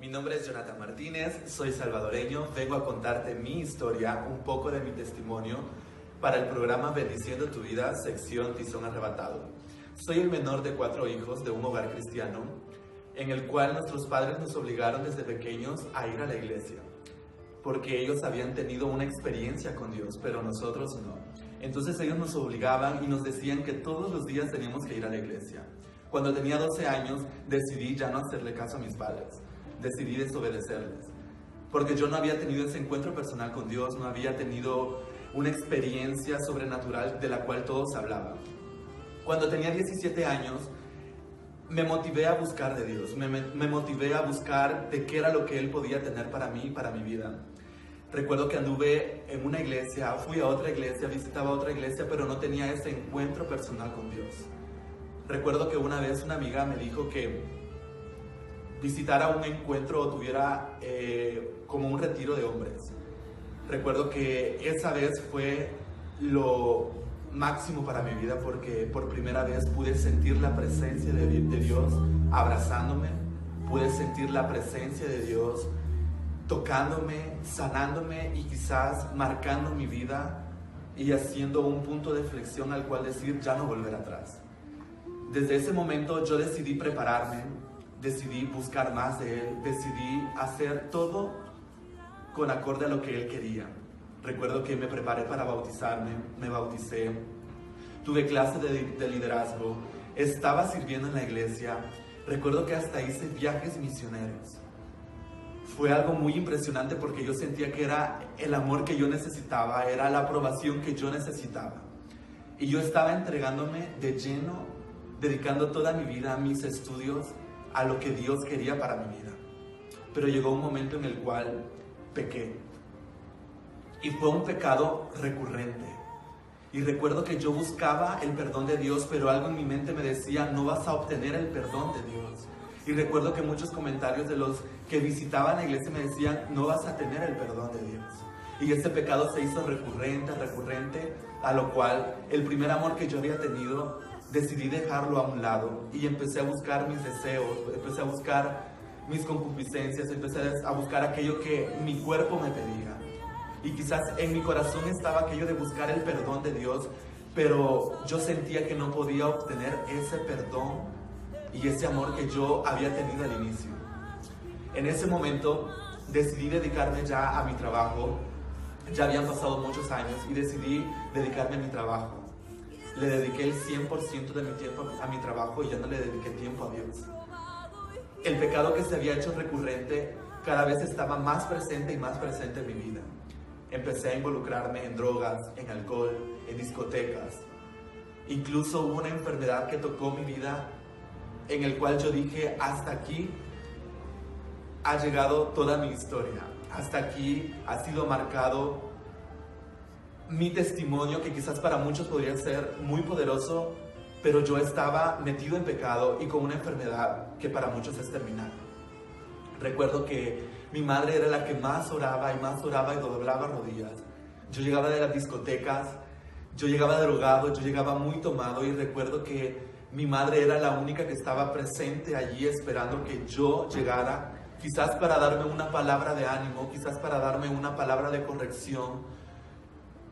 Mi nombre es Jonathan Martínez, soy salvadoreño, vengo a contarte mi historia, un poco de mi testimonio para el programa Bendiciendo tu Vida, sección Tizón Arrebatado. Soy el menor de 4 hijos de un hogar cristiano, en el cual nuestros padres nos obligaron desde pequeños a ir a la iglesia, porque ellos habían tenido una experiencia con Dios, pero nosotros no. Entonces ellos nos obligaban y nos decían que todos los días teníamos que ir a la iglesia. Cuando tenía 12 años, decidí ya no hacerle caso a mis padres. Decidí desobedecerles, porque yo no había tenido ese encuentro personal con Dios, no había tenido una experiencia sobrenatural de la cual todos hablaban. Cuando tenía 17 años, me motivé a buscar de Dios, me motivé a buscar de qué era lo que Él podía tener para mí y para mi vida. Recuerdo que anduve en una iglesia, fui a otra iglesia, visitaba otra iglesia, pero no tenía ese encuentro personal con Dios. Recuerdo que una vez una amiga me dijo que visitara un encuentro o tuviera como un retiro de hombres. Recuerdo que esa vez fue lo máximo para mi vida, porque por primera vez pude sentir la presencia de Dios abrazándome, pude sentir la presencia de Dios tocándome, sanándome y quizás marcando mi vida y haciendo un punto de flexión al cual decir ya no volver atrás. Desde ese momento yo decidí prepararme, decidí buscar más de Él, decidí hacer todo con acorde a lo que Él quería. Recuerdo que me preparé para bautizarme, me bauticé, tuve clases de liderazgo, estaba sirviendo en la iglesia. Recuerdo que hasta hice viajes misioneros. Fue algo muy impresionante porque yo sentía que era el amor que yo necesitaba, era la aprobación que yo necesitaba. Y yo estaba entregándome de lleno, dedicando toda mi vida a mis estudios, a lo que Dios quería para mi vida. Pero llegó un momento en el cual pequé. Y fue un pecado recurrente. Y recuerdo que yo buscaba el perdón de Dios, pero algo en mi mente me decía, no vas a obtener el perdón de Dios. Y recuerdo que muchos comentarios de los que visitaban la iglesia me decían, no vas a tener el perdón de Dios. Y ese pecado se hizo recurrente, a lo cual el primer amor que yo había tenido, decidí dejarlo a un lado y empecé a buscar mis deseos, empecé a buscar mis concupiscencias, empecé a buscar aquello que mi cuerpo me pedía. Y quizás en mi corazón estaba aquello de buscar el perdón de Dios, pero yo sentía que no podía obtener ese perdón y ese amor que yo había tenido al inicio. En ese momento decidí dedicarme ya a mi trabajo. Ya habían pasado muchos años y decidí dedicarme a mi trabajo. Le dediqué el 100% de mi tiempo a mi trabajo y ya no le dediqué tiempo a Dios. El pecado que se había hecho recurrente cada vez estaba más presente y más presente en mi vida. Empecé a involucrarme en drogas, en alcohol, en discotecas. Incluso hubo una enfermedad que tocó mi vida en el cual yo dije, hasta aquí ha llegado toda mi historia. Hasta aquí ha sido marcado mi testimonio, que quizás para muchos podría ser muy poderoso, pero yo estaba metido en pecado y con una enfermedad que para muchos es terminal. Recuerdo que mi madre era la que más oraba y doblaba rodillas. Yo llegaba de las discotecas, yo llegaba drogado, yo llegaba muy tomado y recuerdo que mi madre era la única que estaba presente allí esperando que yo llegara, quizás para darme una palabra de ánimo, quizás para darme una palabra de corrección.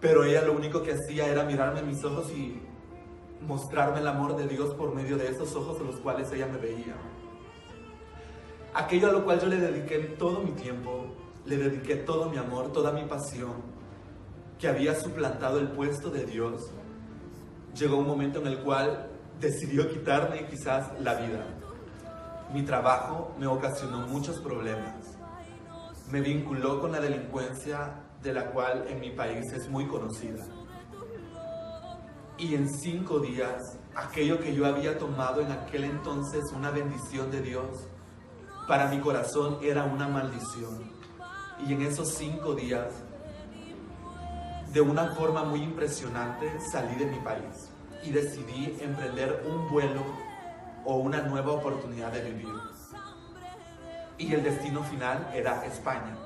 Pero ella lo único que hacía era mirarme en mis ojos y mostrarme el amor de Dios por medio de esos ojos en los cuales ella me veía. Aquello a lo cual yo le dediqué todo mi tiempo, le dediqué todo mi amor, toda mi pasión, que había suplantado el puesto de Dios, llegó un momento en el cual decidió quitarme quizás la vida. Mi trabajo me ocasionó muchos problemas. Me vinculó con la delincuencia, de la cual en mi país es muy conocida. Y en 5 días, aquello que yo había tomado en aquel entonces una bendición de Dios, para mi corazón era una maldición. Y en esos 5 días, de una forma muy impresionante, salí de mi país y decidí emprender un vuelo o una nueva oportunidad de vivir. Y el destino final era España.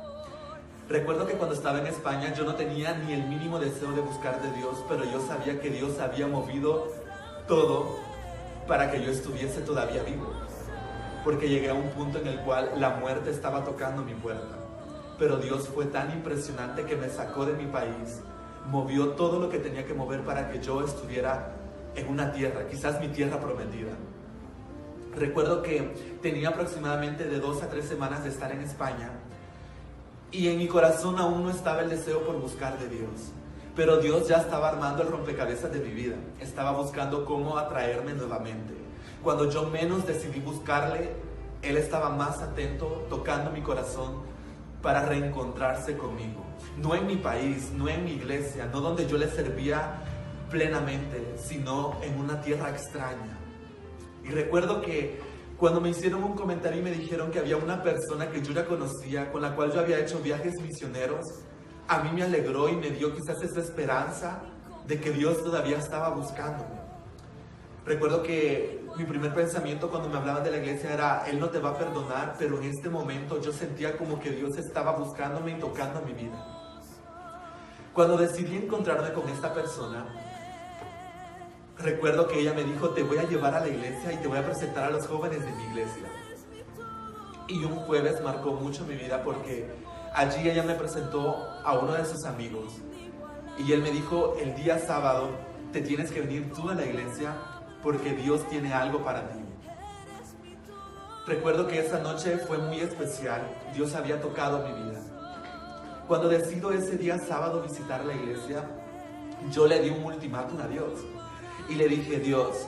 Recuerdo que cuando estaba en España yo no tenía ni el mínimo deseo de buscar de Dios, pero yo sabía que Dios había movido todo para que yo estuviese todavía vivo. porque llegué a un punto en el cual la muerte estaba tocando mi puerta. Pero Dios fue tan impresionante que me sacó de mi país, movió todo lo que tenía que mover para que yo estuviera en una tierra, quizás mi tierra prometida. Recuerdo que tenía aproximadamente de 2 a 3 semanas de estar en España y en mi corazón aún no estaba el deseo por buscar de Dios. Pero Dios ya estaba armando el rompecabezas de mi vida, estaba buscando cómo atraerme nuevamente. Cuando yo menos decidí buscarle, Él estaba más atento, tocando mi corazón para reencontrarse conmigo. No en mi país, no en mi iglesia, no donde yo le servía plenamente, sino en una tierra extraña. Y recuerdo que cuando me hicieron un comentario y me dijeron que había una persona que yo ya conocía, con la cual yo había hecho viajes misioneros, a mí me alegró y me dio quizás esa esperanza de que Dios todavía estaba buscándome. Recuerdo que mi primer pensamiento cuando me hablaban de la iglesia era: Él no te va a perdonar, pero en este momento yo sentía como que Dios estaba buscándome y tocando mi vida. Cuando decidí encontrarme con esta persona, recuerdo que ella me dijo: te voy a llevar a la iglesia y te voy a presentar a los jóvenes de mi iglesia. Y un jueves marcó mucho mi vida porque allí ella me presentó a uno de sus amigos. Y él me dijo: el día sábado te tienes que venir tú a la iglesia porque Dios tiene algo para ti. Recuerdo que esa noche fue muy especial. Dios había tocado mi vida. Cuando decido ese día sábado visitar la iglesia, yo le di un ultimátum a Dios. Y le dije: Dios,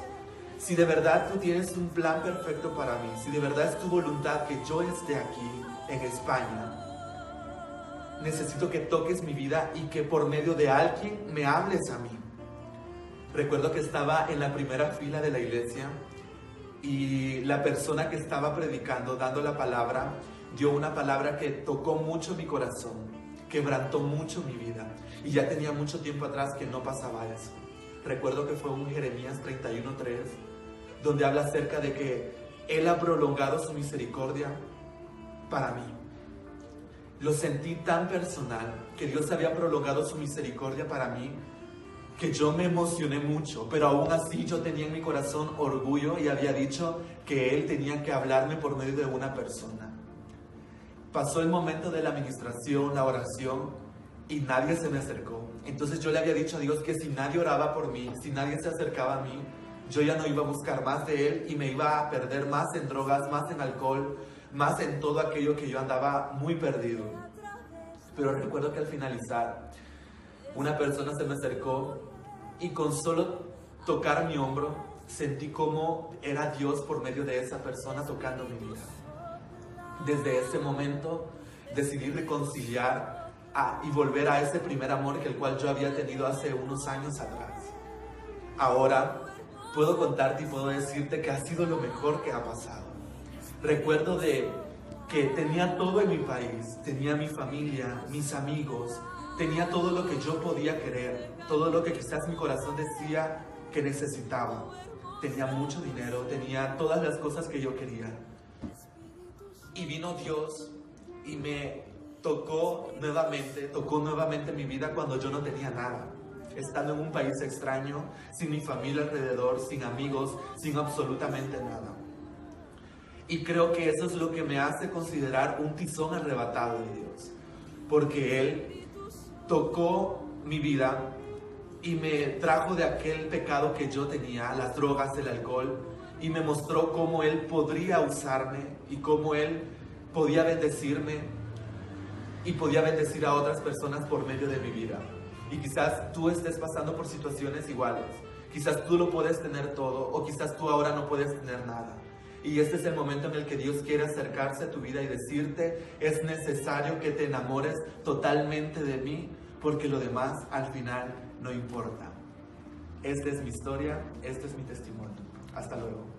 si de verdad tú tienes un plan perfecto para mí, si de verdad es tu voluntad que yo esté aquí en España, necesito que toques mi vida y que por medio de alguien me hables a mí. Recuerdo que estaba en la primera fila de la iglesia y la persona que estaba predicando, dando la palabra, dio una palabra que tocó mucho mi corazón, quebrantó mucho mi vida. Y ya tenía mucho tiempo atrás que no pasaba eso. Recuerdo que fue un Jeremías 31:3, donde habla acerca de que Él ha prolongado su misericordia para mí. Lo sentí tan personal, que Dios había prolongado su misericordia para mí, que yo me emocioné mucho, pero aún así yo tenía en mi corazón orgullo y había dicho que Él tenía que hablarme por medio de una persona. Pasó el momento de la administración, la oración, y nadie se me acercó. Entonces yo le había dicho a Dios que si nadie oraba por mí, si nadie se acercaba a mí, yo ya no iba a buscar más de Él y me iba a perder más en drogas, más en alcohol, más en todo aquello que yo andaba muy perdido. Pero recuerdo que al finalizar, una persona se me acercó y con solo tocar mi hombro, sentí cómo era Dios por medio de esa persona tocando mi vida. Desde ese momento decidí reconciliar y volver a ese primer amor que el cual yo había tenido hace unos años atrás. Ahora puedo contarte y puedo decirte que ha sido lo mejor que ha pasado. Recuerdo que tenía todo en mi país, tenía mi familia, mis amigos, tenía todo lo que yo podía querer, todo lo que quizás mi corazón decía que necesitaba. Tenía mucho dinero, tenía todas las cosas que yo quería. Y vino Dios y me tocó nuevamente mi vida cuando yo no tenía nada. Estando en un país extraño, sin mi familia alrededor, sin amigos, sin absolutamente nada. Y creo que eso es lo que me hace considerar un tizón arrebatado de Dios. Porque Él tocó mi vida y me trajo de aquel pecado que yo tenía, las drogas, el alcohol, y me mostró cómo Él podría usarme y cómo Él podía bendecirme y podía bendecir a otras personas por medio de mi vida. Y quizás tú estés pasando por situaciones iguales. Quizás tú lo puedes tener todo o quizás tú ahora no puedes tener nada. Y este es el momento en el que Dios quiere acercarse a tu vida y decirte: es necesario que te enamores totalmente de mí, porque lo demás al final no importa. Esta es mi historia, este es mi testimonio. Hasta luego.